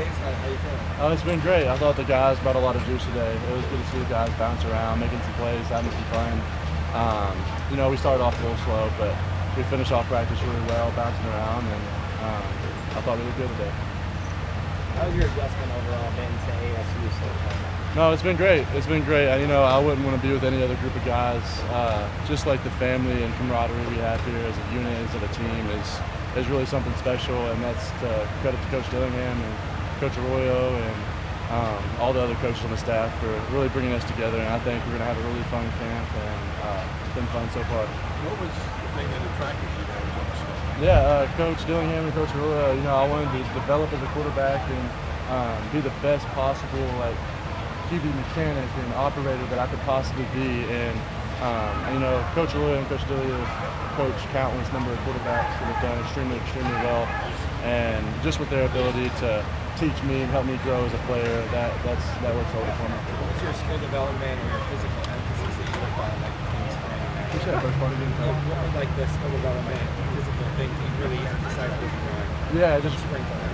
days. How you feeling? It's been great. I thought the guys brought a lot of juice today. It was good to see the guys bounce around, making some plays, having some fun. We started off a little slow, but we finished off practice really well, bouncing around, and I thought we looked good today. How's your adjustment overall been to ASU so far? No, it's been great. It's been great. I wouldn't want to be with any other group of guys. Just like the family and camaraderie we have here as a unit, as a team, is really something special, and that's to credit to Coach Dillingham and Coach Arroyo and all the other coaches on the staff for really bringing us together. And I think we're going to have a really fun camp, and it's been fun so far. What was the thing that attracted you guys on the stuff? Yeah, Coach Dillingham and Coach Arroyo. I wanted to develop as a quarterback and be the best possible QB mechanic and operator that I could possibly be. And Coach Arroyo and Coach Dillingham have coached countless number of quarterbacks that have done extremely well. And just with their ability to teach me and help me grow as a player, that works over for me. What's your skill development or your physical emphasis that you require, like team spring? You said first part again. Like the skill development, physical things you really emphasize with your Yeah, just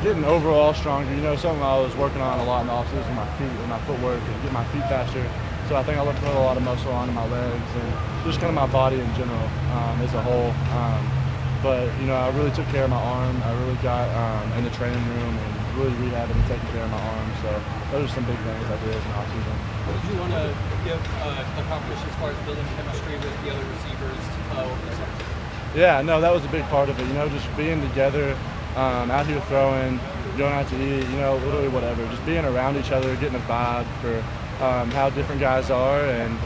getting overall stronger. Something I was working on a lot in the offseason, my feet and my footwork, and get my feet faster. So I think I put a lot of muscle onto my legs and just kind of my body in general as a whole. But I really took care of my arm. I really got in the training room and really rehabbing and taking care of my arm. So those are some big things I did in the offseason. What did you want to accomplish as far as building chemistry with the other receivers over the summer? Yeah, no, that was a big part of it. Just being together, out here throwing, going out to eat, literally whatever. Just being around each other, getting a vibe for how different guys are, and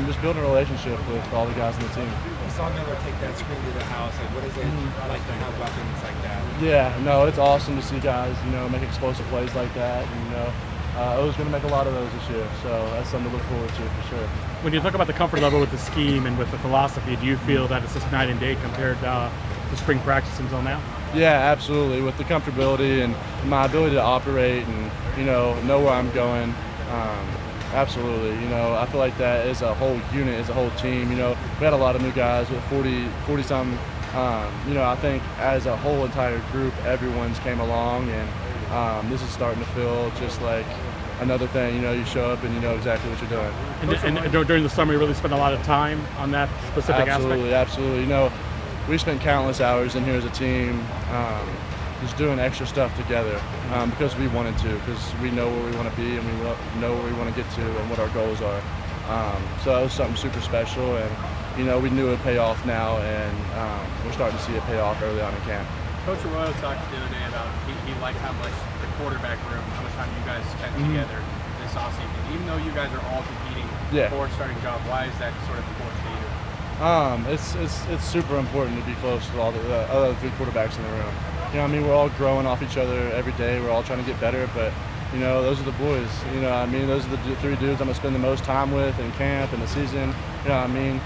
just building a relationship with all the guys on the team. You saw Miller take that screen to the house. What is it like to have weapons like that? Yeah, no, it's awesome to see guys, make explosive plays like that. And, I was going to make a lot of those this year, so that's something to look forward to for sure. When you talk about the comfort level with the scheme and with the philosophy, do you feel that it's just night and day compared to spring practice until now? Yeah, absolutely. With the comfortability and my ability to operate and know where I'm going, absolutely. I feel like that as a whole unit, as a whole team. We had a lot of new guys with 40-something. I think as a whole entire group, everyone's came along, and this is starting to feel just like another thing. You show up and you know exactly what you're doing. And during the summer, you really spent a lot of time on that specific aspect? Absolutely. We spent countless hours in here as a team, just doing extra stuff together because we wanted to, because we know where we want to be and we know where we want to get to and what our goals are. So that was something super special, and we knew it would pay off now, and we're starting to see it pay off early on in camp. Coach Arroyo talked the other day about he liked how much the quarterback room, how much time you guys spent together this offseason. Even though you guys are all competing for a starting job, why is that sort of important to you? It's super important to be close to all the other three quarterbacks in the room. We're all growing off each other every day. We're all trying to get better, but those are the boys. Those are the three dudes I'm gonna spend the most time with in camp and the season. And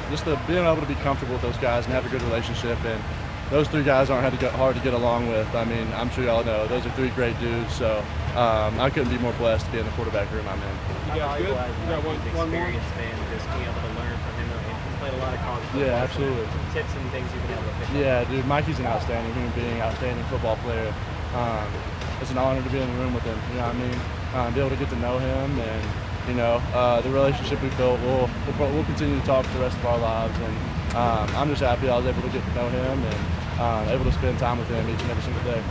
just being able to be comfortable with those guys and have a good relationship. And those three guys aren't hard to get along with. I'm sure y'all know those are three great dudes. So I couldn't be more blessed to be in the quarterback room I'm in. You got good. You got one more. Experienced man, just being able to learn from him. He's played a lot of college football. Yeah, absolutely. Some tips and things you've been able to pick up. Yeah, dude, Mikey's an outstanding human being, outstanding football player. It's an honor to be in the room with him. Be able to get to know him, and the relationship we built. We'll continue to talk for the rest of our lives, and I'm just happy I was able to get to know him and able to spend time with him each and every single day.